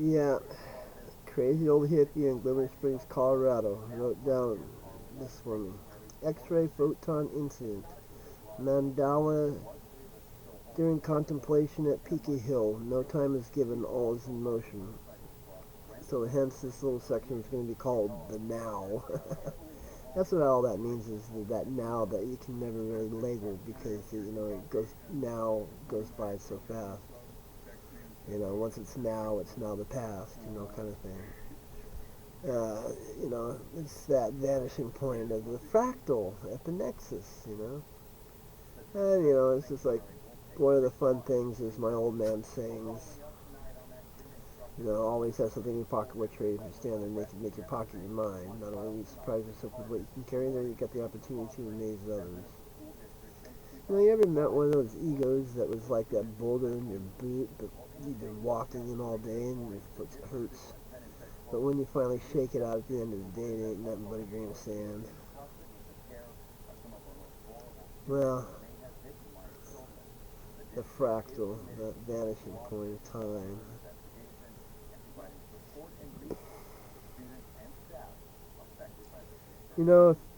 Yeah, crazy old hippie in Glimmer Springs, Colorado, wrote down this for me. X-ray photon incident. Mandala during contemplation at Peaky Hill. No time is given, all is in motion. So hence this little section is going to be called the now. That's what all that means is that now that you can never really later because it goes now goes by so fast. Once it's now the past. Kind of thing. It's that vanishing point of the fractal at the nexus. And it's just like one of the fun things is my old man sayings. Always have something in your pocket which way you stand there and make your pocket your mind. Not only will you surprise yourself with what you can carry there, you get the opportunity to amaze others. You ever met one of those egos that was like that boulder in your boot, but you've been walking in all day and your foot hurts? But when you finally shake it out at the end of the day, it ain't nothing but a grain of sand. Well, the fractal, that vanishing point of time. If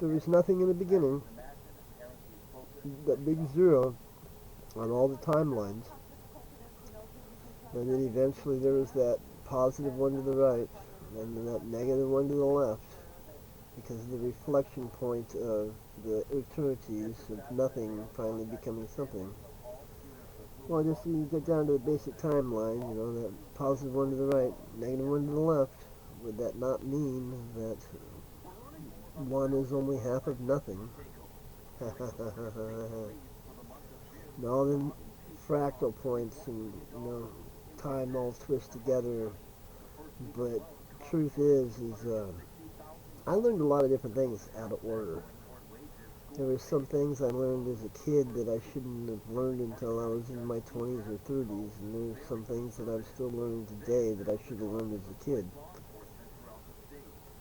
there was nothing in the beginning, that big zero on all the timelines, and then eventually there was that positive one to the right, and then that negative one to the left, because of the reflection point of the eternities of nothing finally becoming something. Well, just you get down to the basic timeline, that positive one to the right, negative one to the left, would that not mean that one is only half of nothing? And all the fractal points and, time all twist together. But truth is I learned a lot of different things out of order. There were some things I learned as a kid that I shouldn't have learned until I was in my 20s or 30s, and there's some things that I'm still learning today that I should have learned as a kid.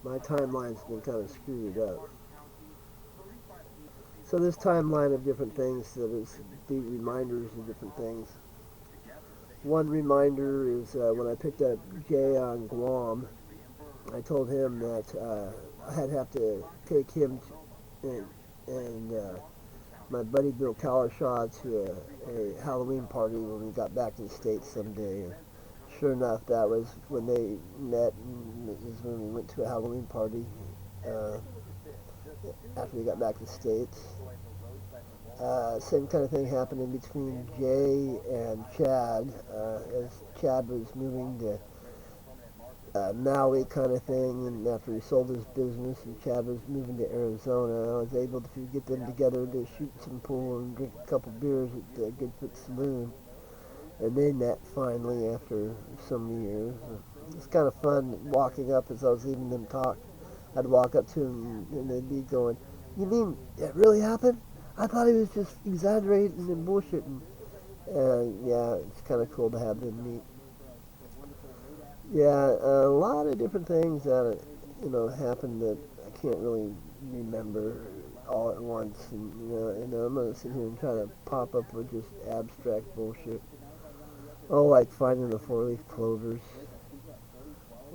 My timeline's been kind of screwed up. So this timeline of different things that is the reminders of different things. One reminder is when I picked up Jay on Guam, I told him that I'd have to take him and my buddy Bill Cowlishaw to a Halloween party when we got back to the States someday. And sure enough, that was when they met, and this is when we went to a Halloween party uh, after we got back to the States. Same kind of thing happened in between Jay and Chad, as Chad was moving to Maui kind of thing, and after he sold his business and Chad was moving to Arizona, I was able to get them together to shoot some pool and drink a couple beers at the Goodfoot Saloon. And they met finally after some years. It's kind of fun walking up as I was leaving them talk. I'd walk up to them and they'd be going, "You mean that really happened? I thought he was just exaggerating and bullshitting." Yeah, it's kind of cool to have them meet. Yeah, a lot of different things that happened that I can't really remember all at once, and I'm gonna sit here and try to pop up with just abstract bullshit. Oh, like finding the four-leaf clovers,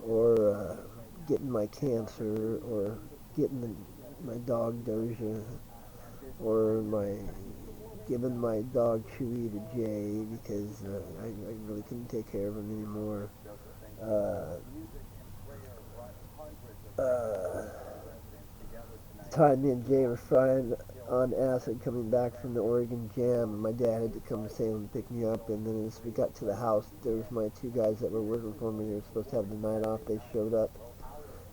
or getting my cancer, or getting my dog Doja, or my giving my dog Chewy to Jay because I really couldn't take care of him anymore. Uh, uh, time me and Jay were frying on acid coming back from the Oregon Jam, and my dad had to come to Salem and pick me up. And then as we got to the house, there was my two guys that were working for me. They were supposed to have the night off. They showed up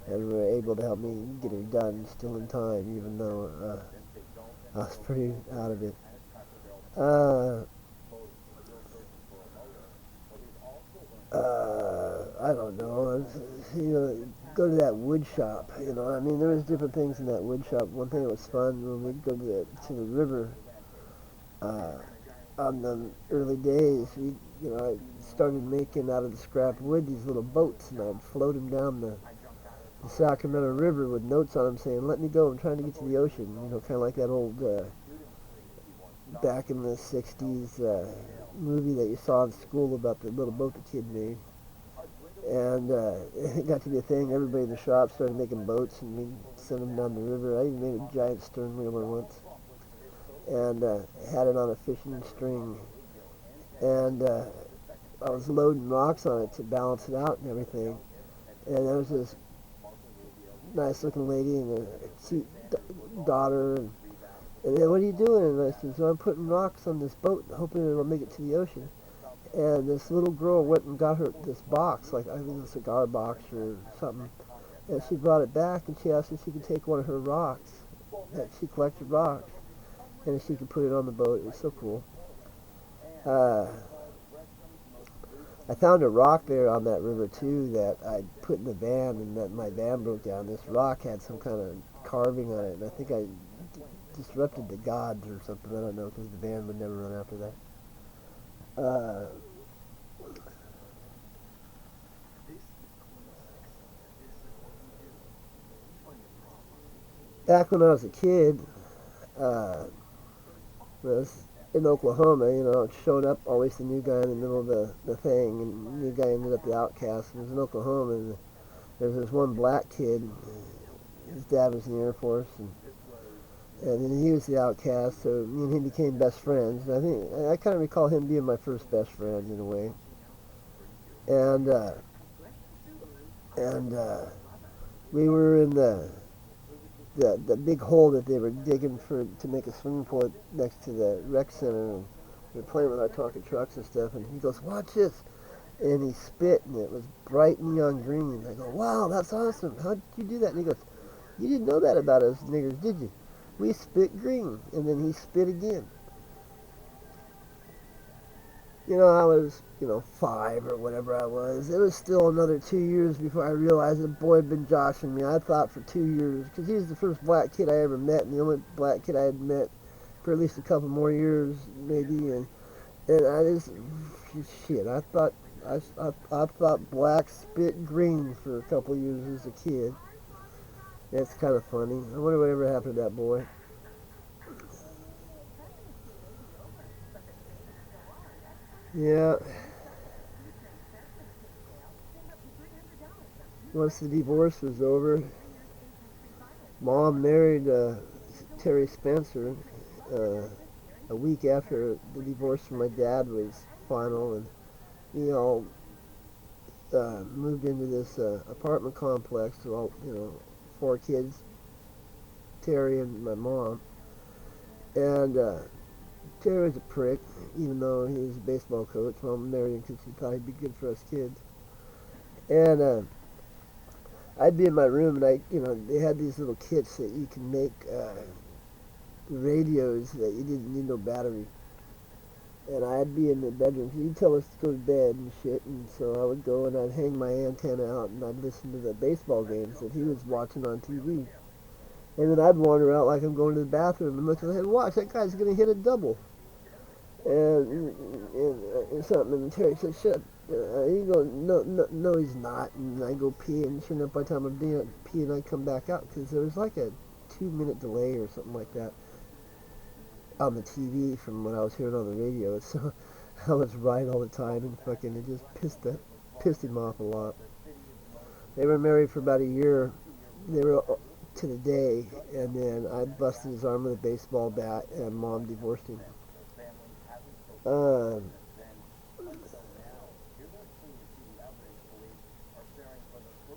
and were able to help me get her done still in time, even though I was pretty out of it. Uh, I don't know. Go to that wood shop. I mean, there was different things in that wood shop. One thing that was fun when we'd go to the river uh, on the early days. I started making out of the scrap wood these little boats, and I'd float them down the Sacramento River with notes on them saying, "Let me go. I'm trying to get to the ocean." Kind of like that old back in the '60s movie that you saw in school about the little boat the kid made. And it got to be a thing. Everybody in the shop started making boats, and we sent them down the river. I even made a giant stern wheeler once, and had it on a fishing string. And I was loading rocks on it to balance it out and everything. And there was this nice-looking lady and a cute daughter, and then, what are you doing? And I said, so I'm putting rocks on this boat, hoping it'll make it to the ocean. And this little girl went and got her this box, like I think it was a cigar box or something. And she brought it back, and she asked if she could take one of her rocks, that she collected rocks, and if she could put it on the boat. It was so cool. I found a rock there on that river too that I put in the van, and that my van broke down. This rock had some kind of carving on it, and I think I disrupted the gods or something. I don't know, because the van would never run after that. Back when I was a kid, was in Oklahoma, showed up always the new guy in the middle of the thing, and the new guy ended up the outcast. And it was in Oklahoma, and there was this one black kid. His dad was in the Air Force, and then he was the outcast, so me and him became best friends. And I think I kind of recall him being my first best friend in a way. And we were in the big hole that they were digging to make a swimming pool next to the rec center, and we were playing with our talking trucks and stuff. And he goes, "Watch this!" And he spit, and it was bright neon green. I go, "Wow, that's awesome! How did you do that?" And he goes, "You didn't know that about us niggers, did you? We spit green." And then he spit again. I was, 5 or whatever I was. It was still another 2 years before I realized that boy had been joshing me. I thought for 2 years, because he was the first black kid I ever met, and the only black kid I had met for at least a couple more years, maybe. And I just, shit, I thought black spit green for a couple years as a kid. That's kind of funny. I wonder whatever happened to that boy. Yeah. Once the divorce was over, Mom married Terry Spencer a week after the divorce from my dad was final, and we all moved into this apartment complex with all, 4 kids, Terry and my mom. And Terry was a prick, even though he was a baseball coach. Mom married him because she thought he'd be good for us kids. And I'd be in my room, and they had these little kits that you can make radios that you didn't need no battery. And I'd be in the bedroom. He'd tell us to go to bed and shit, and so I would go and I'd hang my antenna out, and I'd listen to the baseball games that he was watching on TV. And then I'd wander out like I'm going to the bathroom and look at and watch, that guy's going to hit a double. And something, and Terry said, "Shit." You go, no, he's not. And I go pee, and sure enough, by the time I'm done peeing, I come back out, because there was like a 2-minute delay or something like that on the TV from what I was hearing on the radio. So I was right all the time, and fucking it just pissed him off a lot. They were married for about a year. They were to the day, and then I busted his arm with a baseball bat, and Mom divorced him. I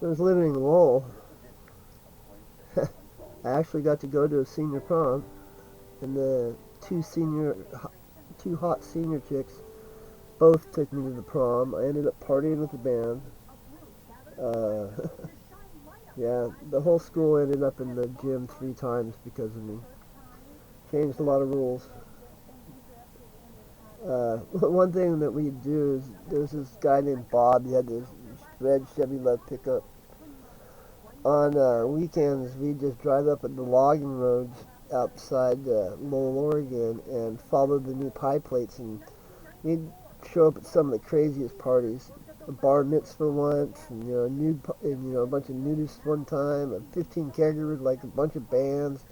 was living in Lowell. I actually got to go to a senior prom, and the two hot senior chicks both took me to the prom. I ended up partying with the band. Yeah, the whole school ended up in the gym 3 times because of me. Changed a lot of rules. One thing that we'd do is there was this guy named Bob. He had this red Chevy Love pickup. On weekends, we'd just drive up at the logging roads outside Lowell, Oregon, and follow the new pie plates, and we'd show up at some of the craziest parties. A bar mitzvah once, and a bunch of nudists one time, a 15 kegger with like a bunch of bands.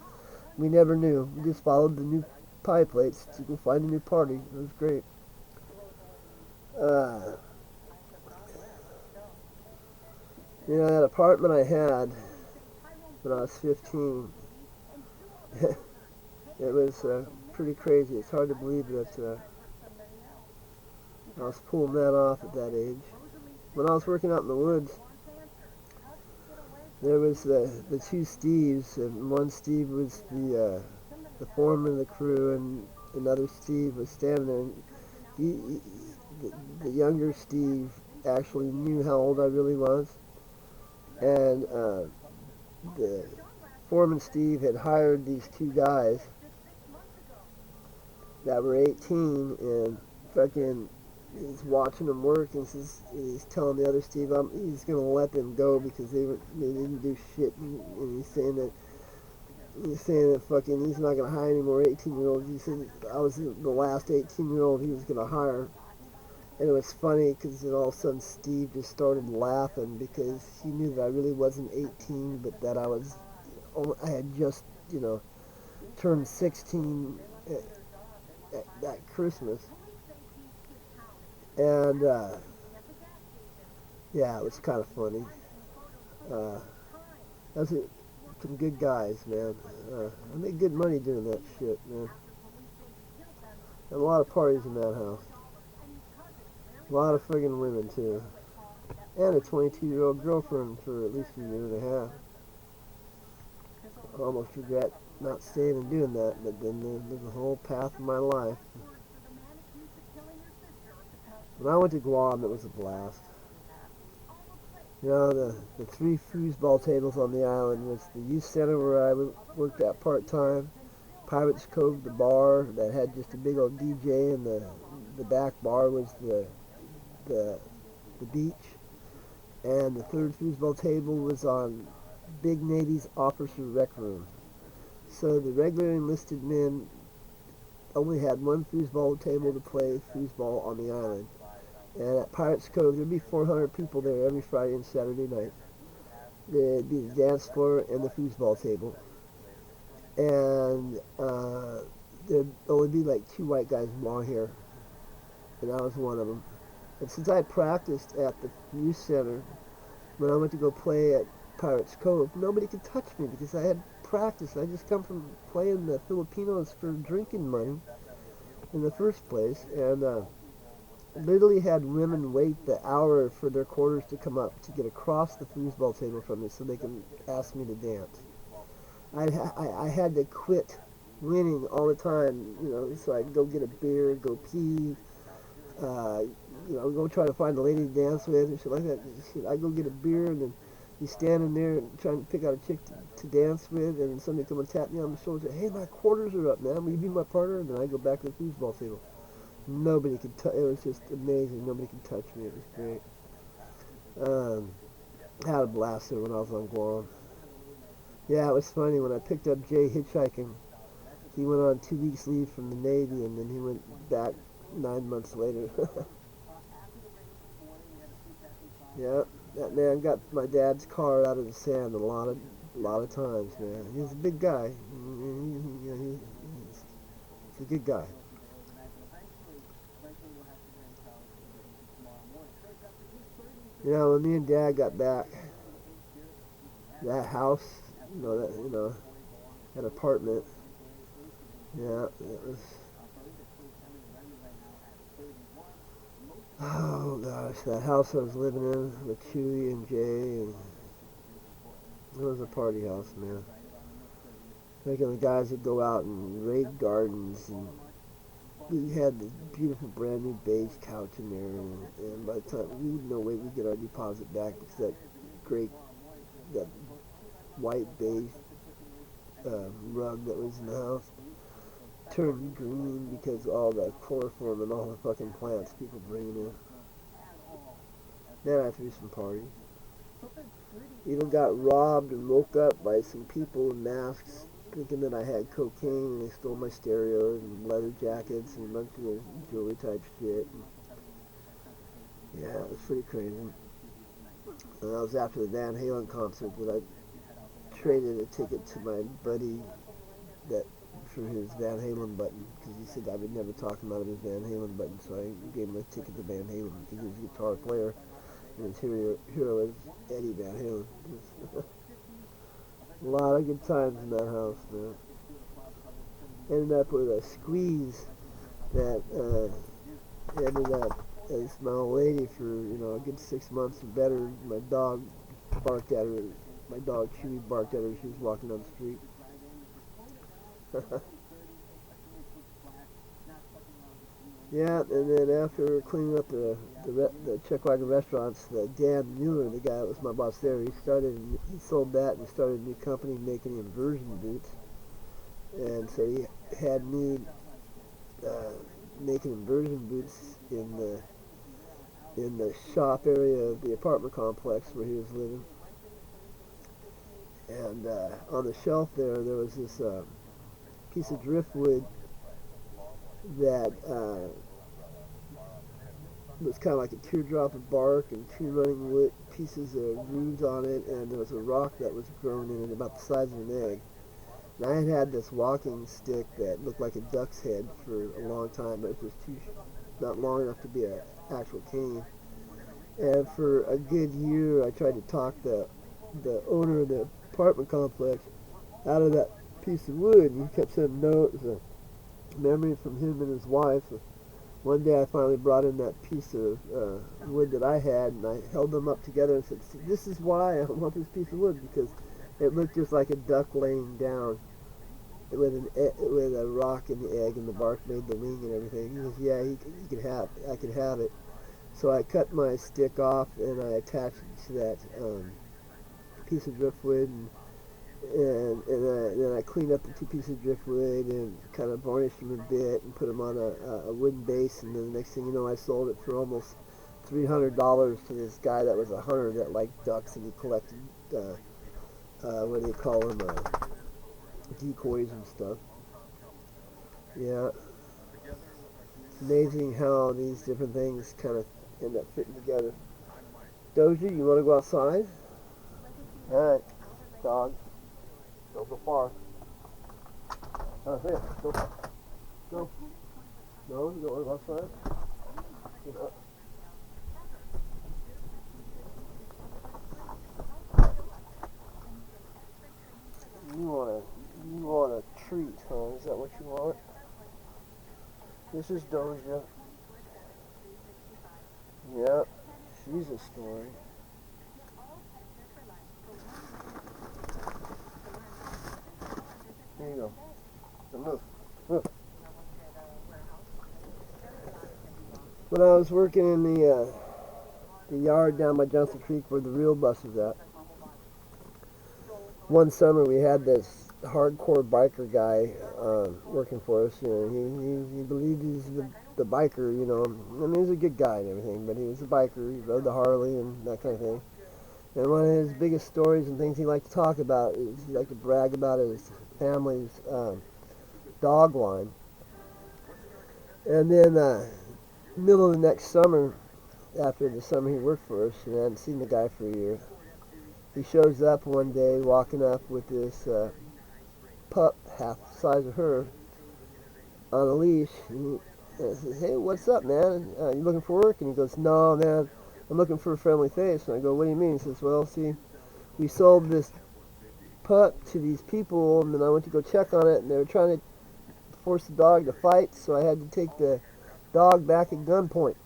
We never knew. We just followed the new pie plates to go find a new party. It was great. You know, that apartment I had when I was 15, it was pretty crazy. It's hard to believe that I was pulling that off at that age. When I was working out in the woods, there was the two Steves, and one Steve was the foreman of the crew, and another Steve was standing there. And the younger Steve actually knew how old I really was, and the foreman Steve had hired these two guys that were 18, and fucking he's watching them work, and he's telling the other Steve he's gonna let them go because they didn't do shit, and he's saying that fucking he's not gonna hire any more 18-year-olds. He said I was the last 18-year-old he was gonna hire. And it was funny because then all of a sudden Steve just started laughing because he knew that I really wasn't 18, but that I had just, turned 16 at that Christmas. And, yeah, it was kind of funny. Uh, those are some good guys, man. I made good money doing that shit, man. And a lot of parties in that house. A lot of friggin' women, too. And a 22-year-old girlfriend for at least a year and a half. I almost regret not staying and doing that, but then there's the whole path of my life. When I went to Guam, it was a blast. You know, the three foosball tables on the island was the youth center where I worked at part-time, Pirates Cove, the bar that had just a big old DJ, and the back bar was the beach. And the third foosball table was on Big Navy's officer rec room. So the regular enlisted men only had one foosball table to play foosball on the island. And at Pirates Cove, there'd be 400 people there every Friday and Saturday night. There'd be the dance floor and the foosball table. And there'd only be like two white guys with long hair. And I was one of them. And since I practiced at the youth center, when I went to go play at Pirates Cove, nobody could touch me because I had practice. I just come from playing the Filipinos for drinking money in the first place, and literally had women wait the hour for their quarters to come up to get across the foosball table from me so they can ask me to dance. I had to quit winning all the time, so I'd go get a beer, go pee, uh, go try to find a lady to dance with and shit like that. I go get a beer, and then you standing there trying to pick out a chick to dance with, and somebody come and tap me on the shoulder and say, "Hey, my quarters are up, man. Will you be my partner?" And then I go back to the foosball table. Nobody could touch. It was just amazing. Nobody could touch me. It was great. I had a blast there when I was on Guam. Yeah, it was funny when I picked up Jay hitchhiking. He went on 2 weeks leave from the Navy, and then he went back 9 months later. Yeah, that man got my dad's car out of the sand a lot of times, man. He's a big guy. He's a good guy. When me and Dad got back, that house, that apartment, yeah, it was. Oh gosh, that house I was living in with Chewy and Jay, and it was a party house, man. Making the guys that go out and raid gardens, and we had this beautiful brand new beige couch in there, and by the time we no way we get our deposit back because that white beige rug that was in the house turned green because all the chloroform and all the fucking plants people bringing in. Then I threw some parties. Even got robbed and woke up by some people in masks thinking that I had cocaine, and they stole my stereos and leather jackets and a bunch of jewelry type shit. And yeah, it was pretty crazy. And that was after the Van Halen concert that I traded a ticket to my buddy that for his Van Halen button because he said I would never talk about his Van Halen button, so I gave him a ticket to Van Halen because he was a guitar player And his hero was Eddie Van Halen. A lot of good times in that house, man. Ended up with a squeeze that ended up as my old lady for a good 6 months or better. My dog barked at her. My dog Chewy barked at her as she was walking down the street. Yeah, and then after cleaning up the Czech wagon restaurants, Dan Mueller, the guy that was my boss there, he sold that and started a new company making inversion boots. And so he had me uh, making inversion boots in the shop area of the apartment complex where he was living. And on the shelf there was this piece of driftwood that was kind of like a teardrop of bark and two running wood pieces of grooves on it, and there was a rock that was grown in it about the size of an egg. And I had this walking stick that looked like a duck's head for a long time, but it was just not long enough to be an actual cane. And for a good year, I tried to talk the owner of the apartment complex out of that piece of wood, and he kept sending notes, memories from him and his wife. One day I finally brought in that piece of wood that I had, and I held them up together and said, "This is why I want this piece of wood, because it looked just like a duck laying down with a rock in the egg, and the bark made the wing and everything." He goes, "Yeah, I could have it." So I cut my stick off and I attached it to that piece of driftwood, and then I cleaned up the two pieces of driftwood and kind of varnished them a bit and put them on a wooden base. And then the next thing you know, I sold it for almost $300 to this guy that was a hunter that liked ducks, and he collected what do you call them, decoys and stuff. Yeah, it's amazing how these different things kind of end up fitting together. Doja, you want to go outside? All right, dog. Don't go far. Oh, here, go. Go. No, you don't want to go outside? Yeah. You want a treat, huh? Is that what you want? This is Doja. Yep, she's a story. Here you go. So move. Move. When I was working in the yard down by Johnson Creek where the real bus is at, one summer we had this hardcore biker guy working for us. He believed he's the biker. I mean, he's a good guy and everything, but he was a biker. He rode the Harley and that kind of thing. And one of his biggest stories and things he liked to talk about is he liked to brag about his family's dog line. And then middle of the next summer, after the summer he worked for us, and I hadn't seen the guy for a year, he shows up one day walking up with this pup half the size of her on a leash. And I said, "Hey, what's up, man? You looking for work?" And he goes, "No, man, I'm looking for a friendly face." And I go, "What do you mean?" He says, "Well, see, we sold this pup to these people, and then I went to go check on it, and they were trying to force the dog to fight, so I had to take the dog back at gunpoint."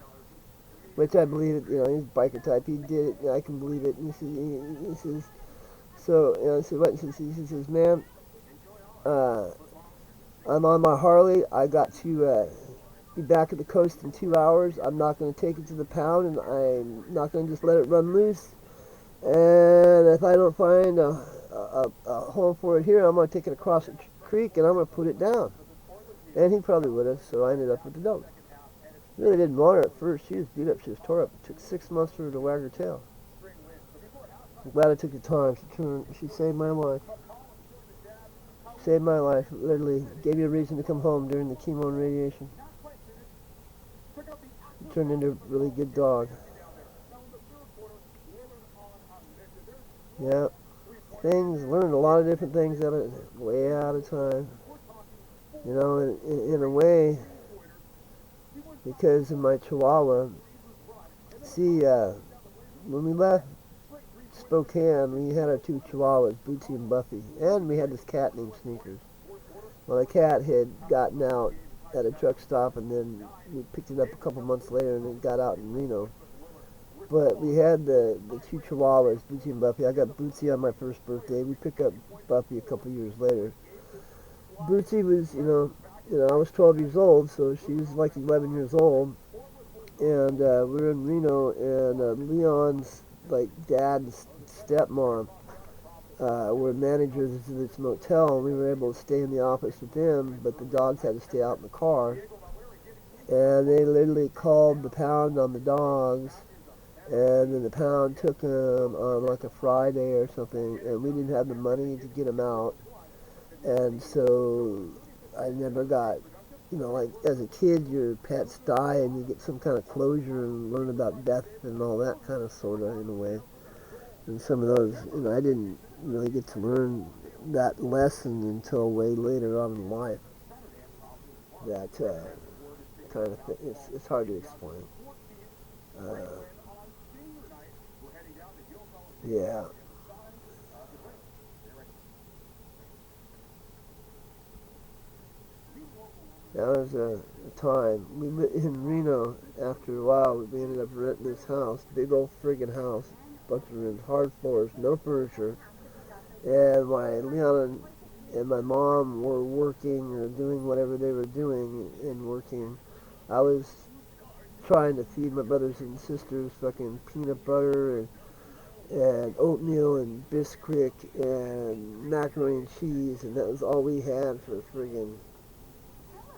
Which I believe it, he's a biker type. He did it, I can believe it. And he says, so, I said, what? He says, "Man, I'm on my Harley. I got to be back at the coast in 2 hours. I'm not going to take it to the pound, and I'm not going to just let it run loose. And if I don't find a home for it here, I'm going to take it across the creek, and I'm going to put it down." And he probably would have, so I ended up with the dog. Really didn't want her at first. She was beat up. She was tore up. It took 6 months for her to wag her tail. I'm glad I took the time. She saved my life. Saved my life. Literally gave me a reason to come home during the chemo and radiation. She turned into a really good dog. Yeah. Learned a lot of different things way out of time. In a way, because of my Chihuahua. See, when we left Spokane, we had our two chihuahuas, Bootsy and Buffy, and we had this cat named Sneakers. Well, the cat had gotten out at a truck stop, and then we picked it up a couple months later, and it got out in Reno. But we had the two chihuahuas, Bootsy and Buffy. I got Bootsy on my first birthday. We picked up Buffy a couple years later. Bootsy was, I was 12 years old, so she was like 11 years old, and we were in Reno, and Leon's like dad's stepmom were managers of this motel, and we were able to stay in the office with them, but the dogs had to stay out in the car. And they literally called the pound on the dogs, and then the pound took them on like a Friday or something, and we didn't have the money to get them out. And so I never got, like as a kid, your pets die and you get some kind of closure and learn about death and all that kind of sort of in a way. And some of those, I didn't really get to learn that lesson until way later on in life. That kind of thing, it's hard to explain. Uh, yeah, that was a time. We lived in Reno. After a while, we ended up renting this house, big old friggin' house, bunch of rooms, hard floors, no furniture. And my Leon and my mom were working or doing whatever they were doing and working. I was trying to feed my brothers and sisters fucking peanut butter and oatmeal and Bisquick and macaroni and cheese, and that was all we had for friggin'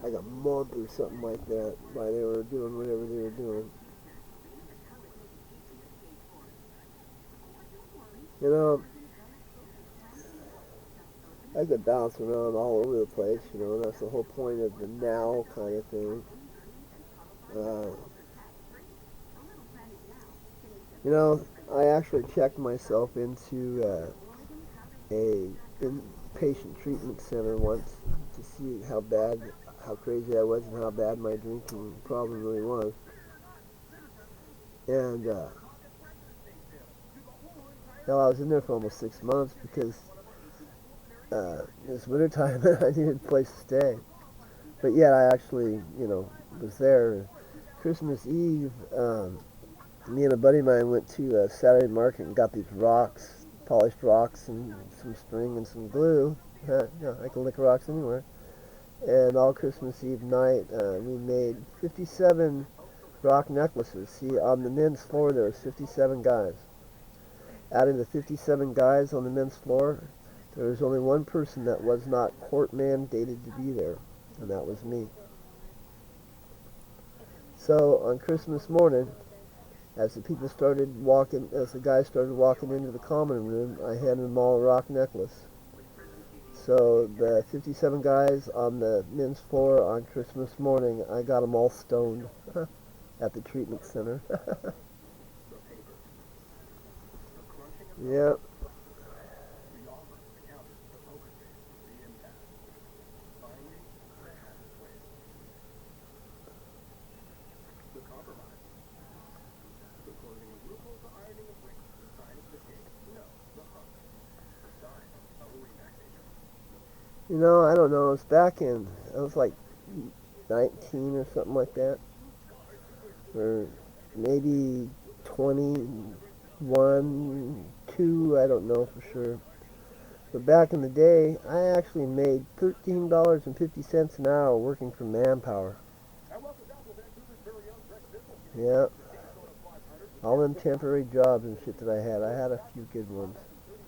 like a month or something like that while they were doing whatever they were doing. You know, I could bounce around all over the place, that's the whole point of the now kind of thing. Uh, I actually checked myself into a inpatient treatment center once to see how crazy I was and how bad my drinking problem really was. And I was in there for almost 6 months because it was wintertime and I needed a place to stay. But yet I actually, was there. Christmas Eve, me and a buddy of mine went to Saturday Market and got these rocks, polished rocks, and some string and some glue. I can lick rocks anywhere. And all Christmas Eve night, we made 57 rock necklaces. See, on the men's floor there was 57 guys. Out of the 57 guys on the men's floor, there was only one person that was not court mandated to be there, and that was me. So on Christmas morning, as the guys started walking into the common room, I handed them all a rock necklace. So the 57 guys on the men's floor on Christmas morning, I got them all stoned at the treatment center. Yep. I don't know. I was like 19 or something like that. Or maybe 21, 2, I don't know for sure. But back in the day, I actually made $13.50 an hour working for Manpower. Yeah, all them temporary jobs and shit that I had. I had a few good ones.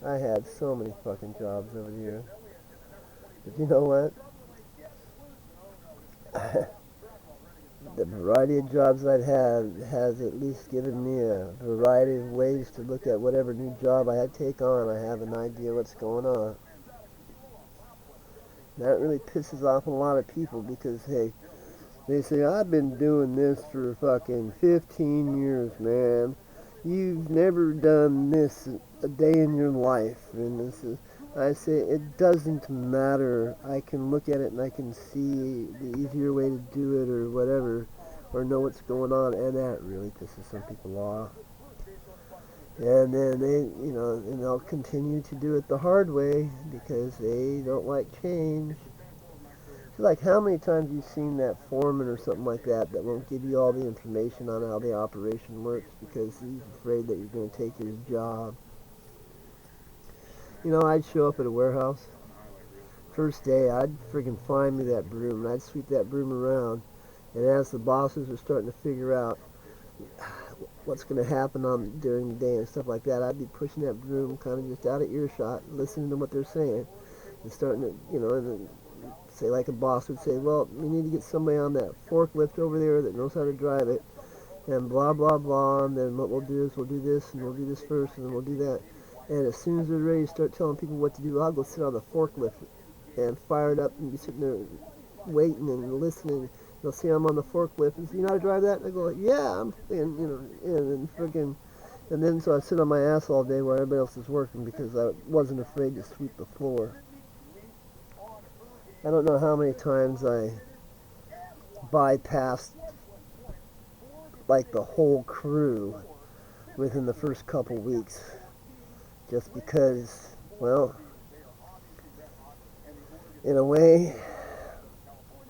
I had so many fucking jobs over the years. But you know what? The variety of jobs I've had has at least given me a variety of ways to look at whatever new job I take on. I have an idea what's going on. That really pisses off a lot of people because, hey, they say, I've been doing this for fucking 15 years, man. You've never done this a day in your life. And I say, it doesn't matter. I can look at it and I can see the easier way to do it or whatever, or know what's going on. And that really pisses some people off. And then and they'll continue to do it the hard way because they don't like change. So like, how many times have you seen that foreman or something like that that won't give you all the information on how the operation works because he's afraid that you're going to take his job? I'd show up at a warehouse. First day, I'd freaking find me that broom and I'd sweep that broom around. And as the bosses are starting to figure out what's going to happen on during the day and stuff like that, I'd be pushing that broom kind of just out of earshot, listening to what they're saying, and starting to, and then say like a boss would say, well, we need to get somebody on that forklift over there that knows how to drive it, and blah blah blah. And then what we'll do is we'll do this and we'll do this first, and then we'll do that. And as soon as they're ready to start telling people what to do, I'll go sit on the forklift and fire it up and be sitting there waiting and listening. They'll see I'm on the forklift and say, you know how to drive that? And I go, yeah, and freaking, and then so I sit on my ass all day while everybody else is working because I wasn't afraid to sweep the floor. I don't know how many times I bypassed like the whole crew within the first couple weeks just because, well, in a way,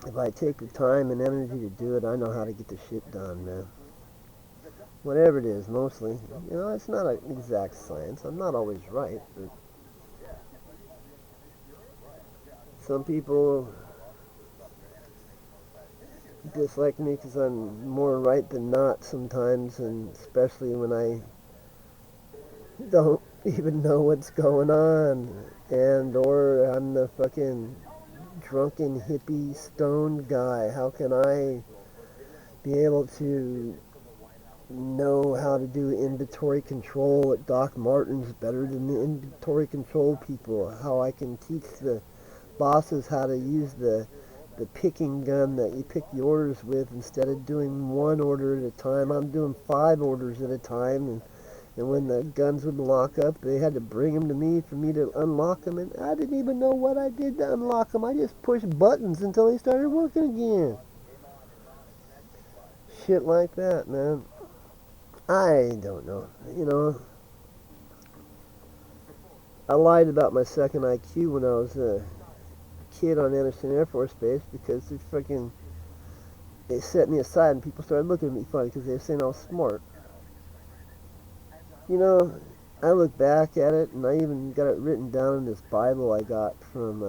if I take the time and energy to do it, I know how to get the shit done, man. Whatever it is, mostly. It's not an exact science. I'm not always right. But some people dislike me because I'm more right than not sometimes, and especially when I don't even know what's going on, and or I'm the fucking drunken hippie stoned guy. How can I be able to know how to do inventory control at Doc Martens better than the inventory control people? How I can teach the bosses how to use the picking gun that you pick the orders with instead of doing one order at a time. I'm doing 5 orders at a time, and when the guns would lock up, they had to bring them to me for me to unlock them, and I didn't even know what I did to unlock them. I just pushed buttons until they started working again. Shit like that, man. I don't know. I lied about my second IQ when I was a kid on Anderson Air Force Base because they set me aside and people started looking at me funny because they were saying I was smart. I look back at it and I even got it written down in this Bible I got from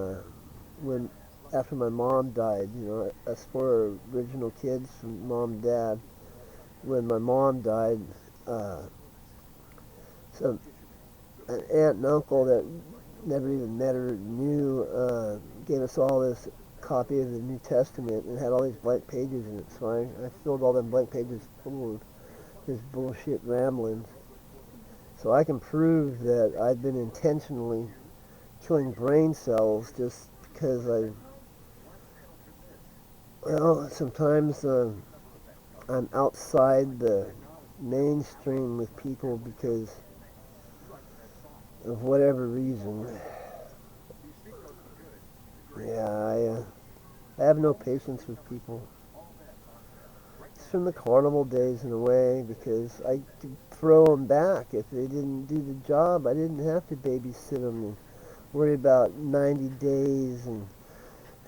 when after my mom died. Us 4 original kids from mom and dad. When my mom died, some an aunt and uncle that never even met her knew gave us all this copy of the New Testament and had all these blank pages in it. So I filled all them blank pages full of this bullshit ramblings. So I can prove that I've been intentionally killing brain cells just because sometimes I'm outside the mainstream with people because of whatever reason. Yeah, I have no patience with people. It's from the carnival days in a way because I could throw them back. If they didn't do the job, I didn't have to babysit them and worry about 90 days and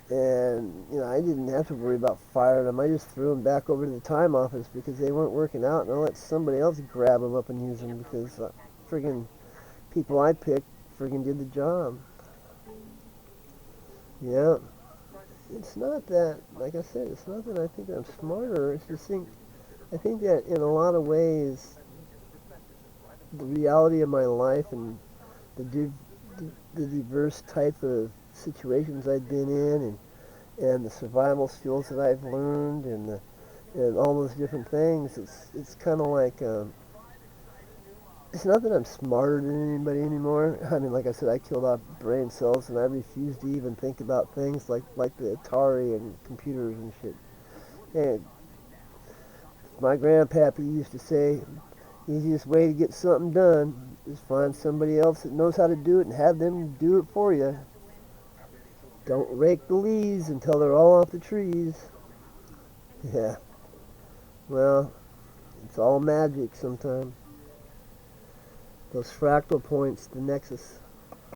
I didn't have to worry about firing them. I just threw them back over to the time office because they weren't working out, and I let somebody else grab them up and use them because friggin' people I picked friggin' did the job. Yeah. It's not that, like I said, it's not that I think I'm smarter. It's just I think that in a lot of ways, the reality of my life and the diverse type of situations I've been in, and the survival skills that I've learned, and all those different things. It's kind of like it's not that I'm smarter than anybody anymore. I mean, like I said, I killed off brain cells, and I refuse to even think about things like the Atari and computers and shit. And my grandpappy used to say, easiest way to get something done is find somebody else that knows how to do it and have them do it for you. Don't rake the leaves until they're all off the trees. Yeah, well, it's all magic sometimes. those fractal points, the nexus.